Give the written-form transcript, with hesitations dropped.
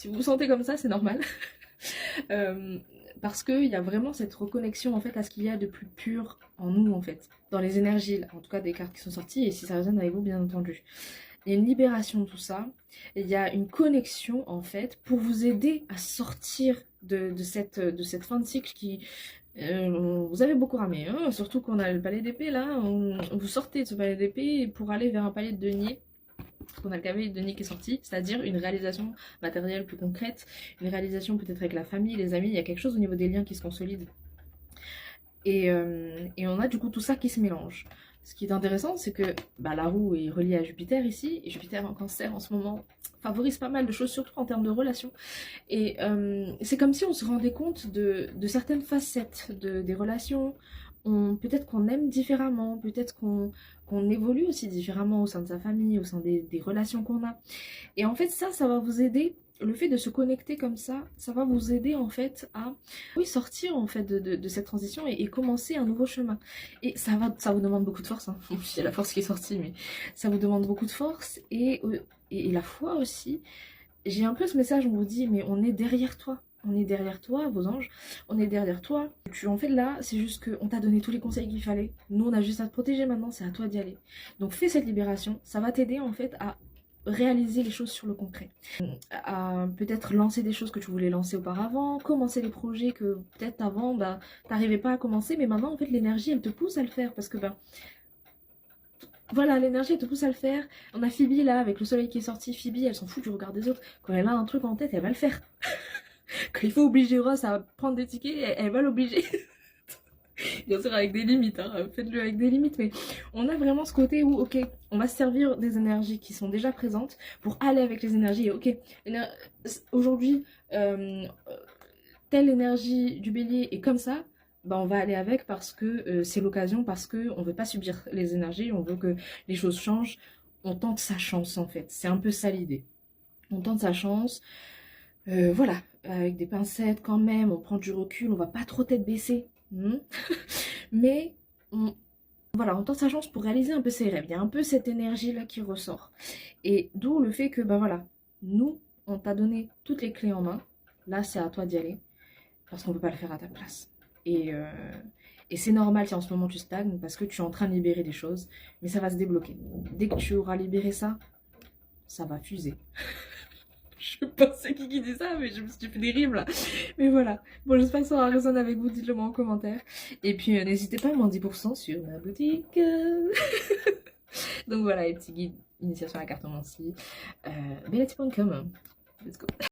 Si vous vous sentez comme ça, c'est normal. Parce qu'il y a vraiment cette reconnexion en fait à ce qu'il y a de plus pur en nous en fait, dans les énergies, en tout cas des cartes qui sont sorties, et si ça résonne avec vous bien entendu. Il y a une libération de tout ça, il y a une connexion en fait pour vous aider à sortir de cette fin de cycle qui... vous avez beaucoup ramé, hein, surtout qu'on a le palais d'épée là, vous sortez de ce palais d'épée pour aller vers un palais de denier. Parce qu'on a le cavalier de denier qui est sorti, c'est-à-dire une réalisation matérielle plus concrète, une réalisation peut-être avec la famille, les amis, il y a quelque chose au niveau des liens qui se consolident. Et on a du coup tout ça qui se mélange. Ce qui est intéressant, c'est que la roue est reliée à Jupiter ici, et Jupiter en cancer en ce moment favorise pas mal de choses, surtout en termes de relations. Et c'est comme si on se rendait compte de certaines facettes des relations. Peut-être qu'on aime différemment, peut-être qu'on évolue aussi différemment au sein de sa famille, au sein des relations qu'on a. Et en fait, ça va vous aider. Le fait de se connecter comme ça va vous aider en fait à oui, sortir en fait de cette transition et commencer un nouveau chemin. Et ça vous demande beaucoup de force, hein. Il y a la force qui est sortie, mais ça vous demande beaucoup de force et la foi aussi. J'ai un peu ce message, on vous dit, mais on est derrière toi. On est derrière toi, vos anges. On est derrière toi. En fait, là, c'est juste qu'on t'a donné tous les conseils qu'il fallait. Nous, on a juste à te protéger maintenant, c'est à toi d'y aller. Donc, fais cette libération. Ça va t'aider, en fait, à réaliser les choses sur le concret. À peut-être lancer des choses que tu voulais lancer auparavant, commencer les projets que peut-être avant, t'arrivais pas à commencer, mais maintenant, en fait, l'énergie, elle te pousse à le faire parce que, voilà, l'énergie, elle te pousse à le faire. On a Phoebe, là, avec le soleil qui est sorti. Phoebe, elle s'en fout du regard des autres. Quand elle a un truc en tête, elle va le faire. Quand il faut obliger Ross à prendre des tickets, elle va l'obliger. Bien sûr avec des limites, hein. Faites-le avec des limites, mais on a vraiment ce côté où, ok, on va se servir des énergies qui sont déjà présentes pour aller avec les énergies, et ok, aujourd'hui, telle énergie du bélier est comme ça, on va aller avec parce que c'est l'occasion, parce qu'on ne veut pas subir les énergies, on veut que les choses changent, on tente sa chance en fait, c'est un peu ça l'idée. On tente sa chance, voilà, avec des pincettes quand même, on prend du recul, on va pas trop tête baissée. Mais voilà, on tente sa chance pour réaliser un peu ses rêves. Il y a un peu cette énergie-là qui ressort. Et d'où le fait que, voilà, nous, on t'a donné toutes les clés en main. Là, c'est à toi d'y aller. Parce qu'on ne peut pas le faire à ta place. Et c'est normal si en ce moment tu stagnes, parce que tu es en train de libérer des choses. Mais ça va se débloquer. Dès que tu auras libéré ça, ça va fuser. Je sais pas c'est qui dit ça, mais je me suis fait des rimes là. Mais voilà. Bon, j'espère que ça résonne avec vous. Dites-le moi en commentaire. Et puis, n'hésitez pas à moins 10% sur ma boutique. Donc voilà, les petits guides, initiation à la cartomancie. Bellati.com. Let's go.